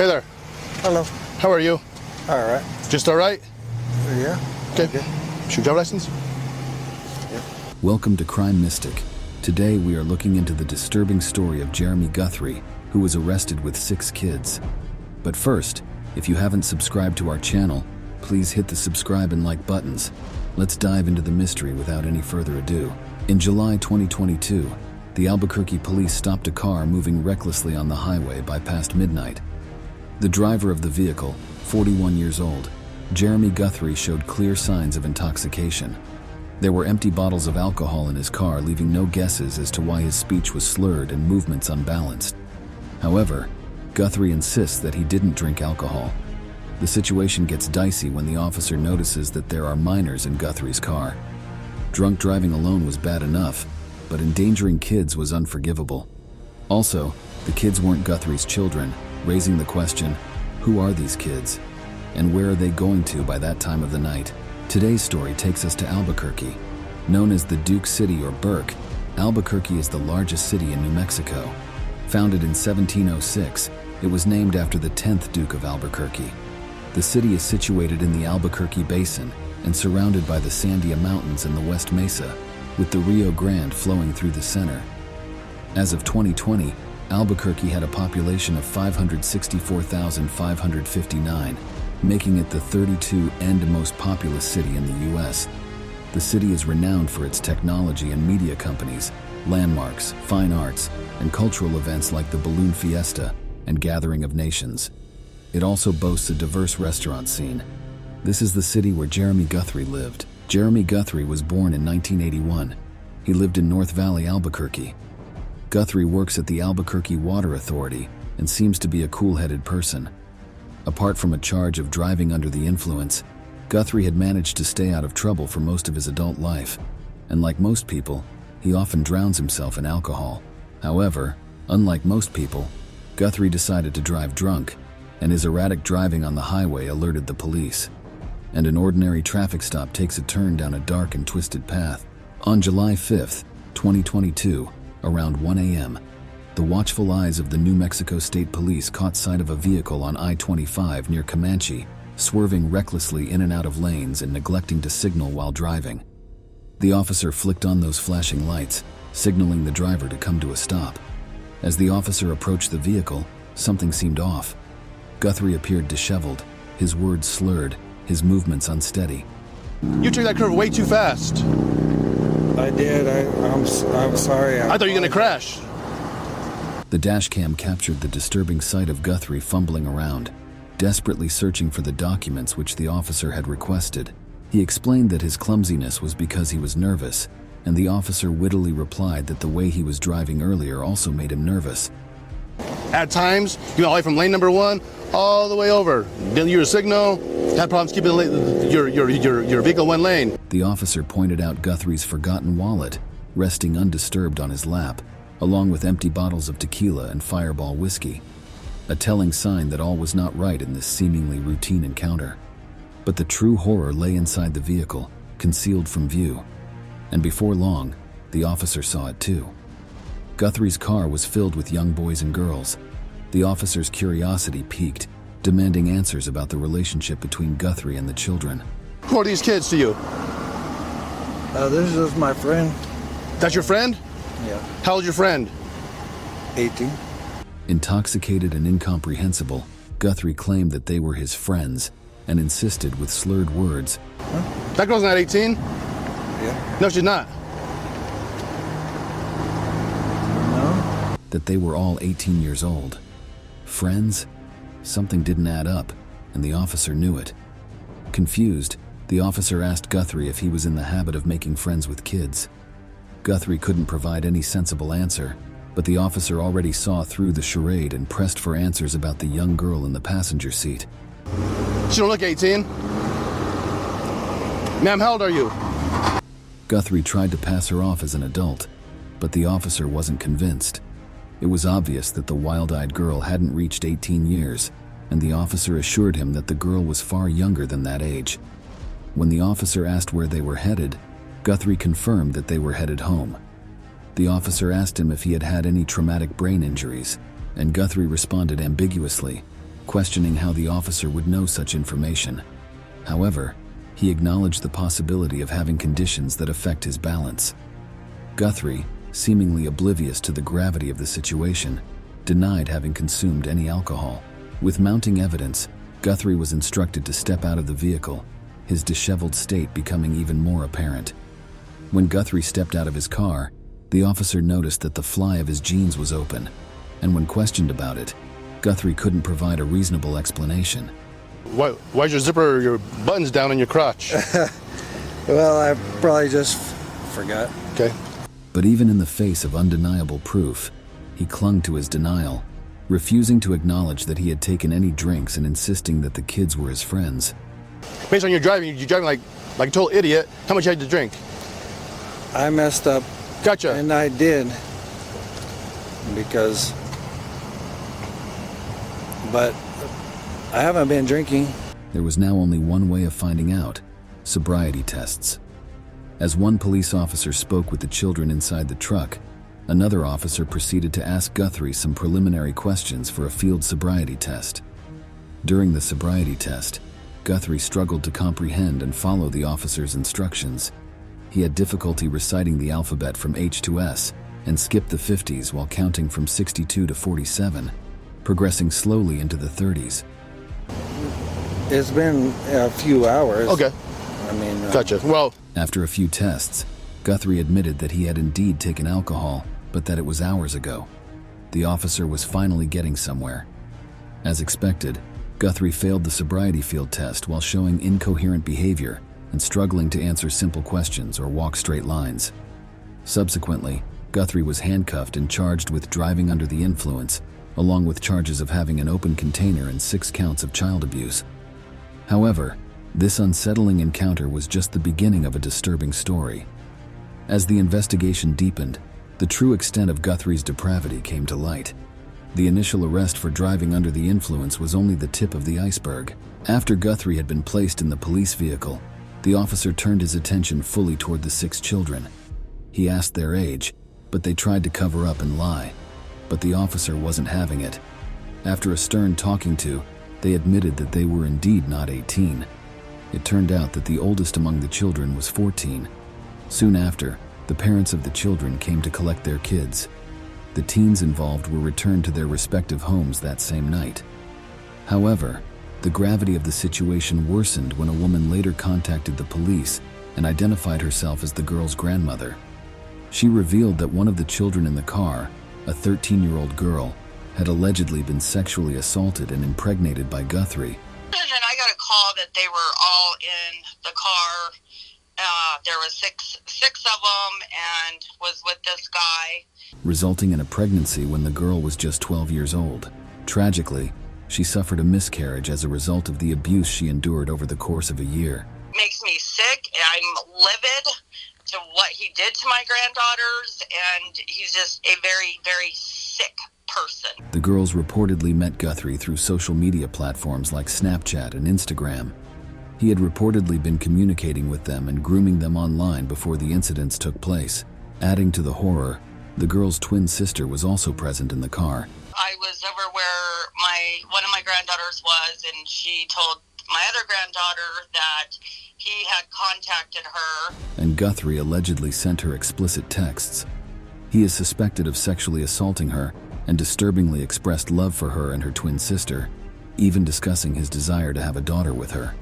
Hey there. Hello. How are you? All right. Just all right? Yeah. Okay. Should your driver's license? Yeah. Welcome to Crime Mystic. Today we are looking into the disturbing story of Jeremy Guthrie, who was arrested with 6 kids. But first, if you haven't subscribed to our channel, please hit the subscribe and like buttons. Let's dive into the mystery without any further ado. In July 2022, the Albuquerque police stopped a car moving recklessly on the highway by past midnight. The driver of the vehicle, 41 years old, Jeremy Guthrie, showed clear signs of intoxication. There were empty bottles of alcohol in his car, leaving no guesses as to why his speech was slurred and movements unbalanced. However, Guthrie insists that he didn't drink alcohol. The situation gets dicey when the officer notices that there are minors in Guthrie's car. Drunk driving alone was bad enough, but endangering kids was unforgivable. Also, the kids weren't Guthrie's children, raising the question, who are these kids? And where are they going to by that time of the night? Today's story takes us to Albuquerque. Known as the Duke City or Burke, Albuquerque is the largest city in New Mexico. Founded in 1706, it was named after the 10th Duke of Albuquerque. The city is situated in the Albuquerque Basin and surrounded by the Sandia Mountains and the West Mesa, with the Rio Grande flowing through the center. As of 2020, Albuquerque had a population of 564,559, making it the 32nd most populous city in the U.S. The city is renowned for its technology and media companies, landmarks, fine arts, and cultural events like the Balloon Fiesta and Gathering of Nations. It also boasts a diverse restaurant scene. This is the city where Jeremy Guthrie lived. Jeremy Guthrie was born in 1981. He lived in North Valley, Albuquerque. Guthrie works at the Albuquerque Water Authority and seems to be a cool-headed person. Apart from a charge of driving under the influence, Guthrie had managed to stay out of trouble for most of his adult life, and like most people, he often drowns himself in alcohol. However, unlike most people, Guthrie decided to drive drunk, and his erratic driving on the highway alerted the police. And an ordinary traffic stop takes a turn down a dark and twisted path. On July 5th, 2022, around 1 a.m., the watchful eyes of the New Mexico State Police caught sight of a vehicle on I-25 near Comanche, swerving recklessly in and out of lanes and neglecting to signal while driving. The officer flicked on those flashing lights, signaling the driver to come to a stop. As the officer approached the vehicle, something seemed off. Guthrie appeared disheveled, his words slurred, his movements unsteady. You took that curve way too fast. I did. I'm sorry. I thought you were going to crash. The dashcam captured the disturbing sight of Guthrie fumbling around, desperately searching for the documents which the officer had requested. He explained that his clumsiness was because he was nervous, and the officer wittily replied that the way he was driving earlier also made him nervous. At times, you went all the way from lane number 1 all the way over. Didn't use your signal. Had problems keeping your vehicle one lane. The officer pointed out Guthrie's forgotten wallet, resting undisturbed on his lap, along with empty bottles of tequila and Fireball whiskey, a telling sign that all was not right in this seemingly routine encounter. But the true horror lay inside the vehicle, concealed from view. And before long, the officer saw it too. Guthrie's car was filled with young boys and girls. The officer's curiosity piqued, demanding answers about the relationship between Guthrie and the children. Who are these kids to you? This is my friend. That's your friend? Yeah. How old's your friend? 18. Intoxicated and incomprehensible, Guthrie claimed that they were his friends and insisted with slurred words. Huh? That girl's not 18. Yeah. No, she's not. No? That they were all 18 years old. Friends? Something didn't add up, and the officer knew it. Confused, the officer asked Guthrie if he was in the habit of making friends with kids. Guthrie couldn't provide any sensible answer, but the officer already saw through the charade and pressed for answers about the young girl in the passenger seat. She don't look 18. Ma'am, how old are you? Guthrie tried to pass her off as an adult, but the officer wasn't convinced. It was obvious that the wild-eyed girl hadn't reached 18 years, and the officer assured him that the girl was far younger than that age. When the officer asked where they were headed, Guthrie confirmed that they were headed home. The officer asked him if he had had any traumatic brain injuries, and Guthrie responded ambiguously, questioning how the officer would know such information. However, he acknowledged the possibility of having conditions that affect his balance. Guthrie, seemingly oblivious to the gravity of the situation, denied having consumed any alcohol. With mounting evidence, Guthrie was instructed to step out of the vehicle, his disheveled state becoming even more apparent. When Guthrie stepped out of his car, the officer noticed that the fly of his jeans was open, and when questioned about it, Guthrie couldn't provide a reasonable explanation. Why's your zipper or your buttons down on your crotch? Well, I probably just forgot. Okay. But even in the face of undeniable proof, he clung to his denial, refusing to acknowledge that he had taken any drinks and insisting that the kids were his friends. Based on your driving, you're driving like a total idiot. How much you had to drink? I messed up. Gotcha. And I did. But I haven't been drinking. There was now only one way of finding out: sobriety tests. As one police officer spoke with the children inside the truck, another officer proceeded to ask Guthrie some preliminary questions for a field sobriety test. During the sobriety test, Guthrie struggled to comprehend and follow the officer's instructions. He had difficulty reciting the alphabet from H to S and skipped the 50s while counting from 62 to 47, progressing slowly into the 30s. It's been a few hours. Okay. I mean, Gotcha. Well, After a few tests, Guthrie admitted that he had indeed taken alcohol, but that it was hours ago. The officer was finally getting somewhere. As expected, Guthrie failed the sobriety field test while showing incoherent behavior and struggling to answer simple questions or walk straight lines. Subsequently, Guthrie was handcuffed and charged with driving under the influence, along with charges of having an open container and 6 counts of child abuse. However, this unsettling encounter was just the beginning of a disturbing story. As the investigation deepened, the true extent of Guthrie's depravity came to light. The initial arrest for driving under the influence was only the tip of the iceberg. After Guthrie had been placed in the police vehicle, the officer turned his attention fully toward the 6 children. He asked their age, but they tried to cover up and lie. But the officer wasn't having it. After a stern talking to, they admitted that they were indeed not 18. It turned out that the oldest among the children was 14. Soon after, the parents of the children came to collect their kids. The teens involved were returned to their respective homes that same night. However, the gravity of the situation worsened when a woman later contacted the police and identified herself as the girl's grandmother. She revealed that one of the children in the car, a 13-year-old girl, had allegedly been sexually assaulted and impregnated by Guthrie. And I got a call that they were all in the car. There was six of them, and was with this guy. Resulting in a pregnancy when the girl was just 12 years old. Tragically, she suffered a miscarriage as a result of the abuse she endured over the course of a year. Makes me sick. I'm livid to what he did to my granddaughters, and he's just a very, very sick person. The girls reportedly met Guthrie through social media platforms like Snapchat and Instagram. He had reportedly been communicating with them and grooming them online before the incidents took place. Adding to the horror, the girl's twin sister was also present in the car. I was over where one of my granddaughters was, and she told my other granddaughter that he had contacted her. And Guthrie allegedly sent her explicit texts. He is suspected of sexually assaulting her and disturbingly expressed love for her and her twin sister, even discussing his desire to have a daughter with her.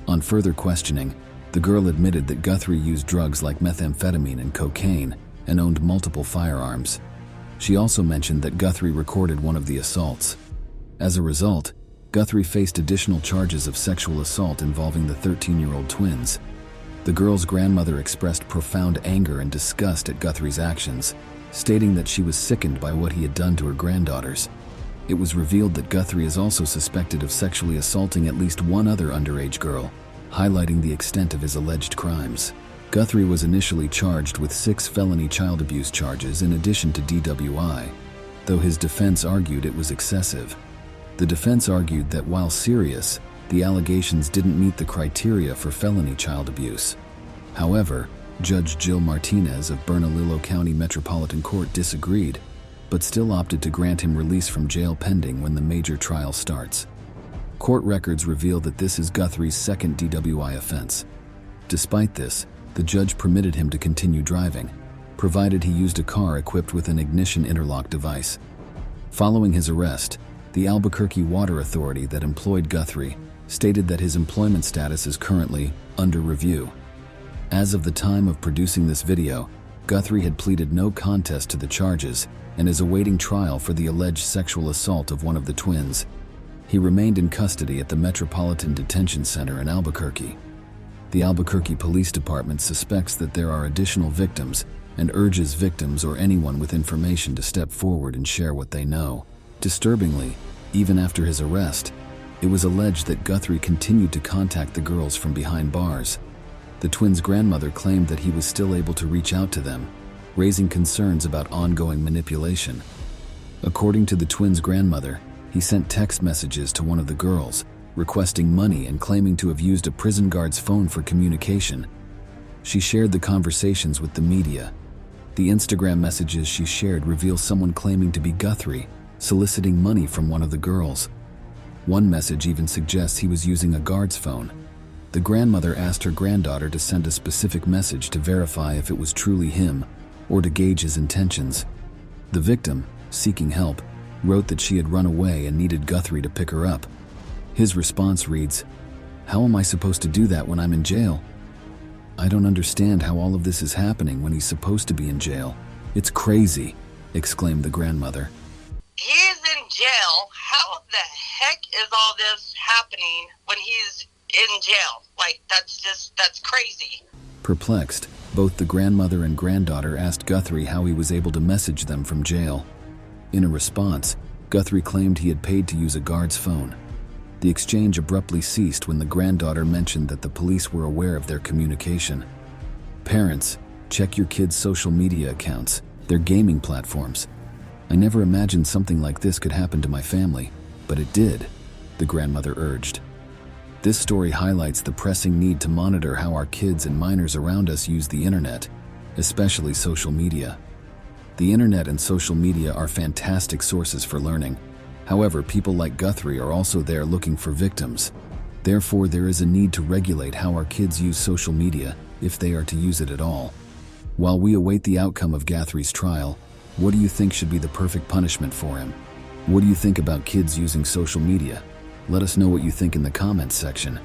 On further questioning, the girl admitted that Guthrie used drugs like methamphetamine and cocaine and owned multiple firearms. She also mentioned that Guthrie recorded one of the assaults. As a result, Guthrie faced additional charges of sexual assault involving the 13-year-old twins. The girl's grandmother expressed profound anger and disgust at Guthrie's actions, stating that she was sickened by what he had done to her granddaughters. It was revealed that Guthrie is also suspected of sexually assaulting at least one other underage girl, highlighting the extent of his alleged crimes. Guthrie was initially charged with 6 felony child abuse charges in addition to DWI, though his defense argued it was excessive. The defense argued that while serious, the allegations didn't meet the criteria for felony child abuse. However, Judge Jill Martinez of Bernalillo County Metropolitan Court disagreed, but still opted to grant him release from jail pending when the major trial starts. Court records reveal that this is Guthrie's second DWI offense. Despite this, the judge permitted him to continue driving, provided he used a car equipped with an ignition interlock device. Following his arrest, the Albuquerque Water Authority that employed Guthrie stated that his employment status is currently under review. As of the time of producing this video, Guthrie had pleaded no contest to the charges and is awaiting trial for the alleged sexual assault of one of the twins. He remained in custody at the Metropolitan Detention Center in Albuquerque. The Albuquerque Police Department suspects that there are additional victims and urges victims or anyone with information to step forward and share what they know. Disturbingly, even after his arrest, it was alleged that Guthrie continued to contact the girls from behind bars. The twins' grandmother claimed that he was still able to reach out to them, raising concerns about ongoing manipulation. According to the twins' grandmother, he sent text messages to one of the girls, requesting money and claiming to have used a prison guard's phone for communication. She shared the conversations with the media. The Instagram messages she shared reveal someone claiming to be Guthrie, soliciting money from one of the girls. One message even suggests he was using a guard's phone. The grandmother asked her granddaughter to send a specific message to verify if it was truly him or to gauge his intentions. The victim, seeking help, wrote that she had run away and needed Guthrie to pick her up. His response reads, "How am I supposed to do that when I'm in jail? I don't understand how all of this is happening when he's supposed to be in jail. It's crazy," exclaimed the grandmother. He's in jail. How the heck is all this happening when he's in jail? Like, that's crazy. Perplexed, both the grandmother and granddaughter asked Guthrie how he was able to message them from jail. In a response, Guthrie claimed he had paid to use a guard's phone. The exchange abruptly ceased when the granddaughter mentioned that the police were aware of their communication. Parents, check your kids' social media accounts, their gaming platforms. I never imagined something like this could happen to my family, but it did, the grandmother urged. This story highlights the pressing need to monitor how our kids and minors around us use the internet, especially social media. The internet and social media are fantastic sources for learning. However, people like Guthrie are also there looking for victims. Therefore, there is a need to regulate how our kids use social media, if they are to use it at all. While we await the outcome of Guthrie's trial, what do you think should be the perfect punishment for him? What do you think about kids using social media? Let us know what you think in the comments section.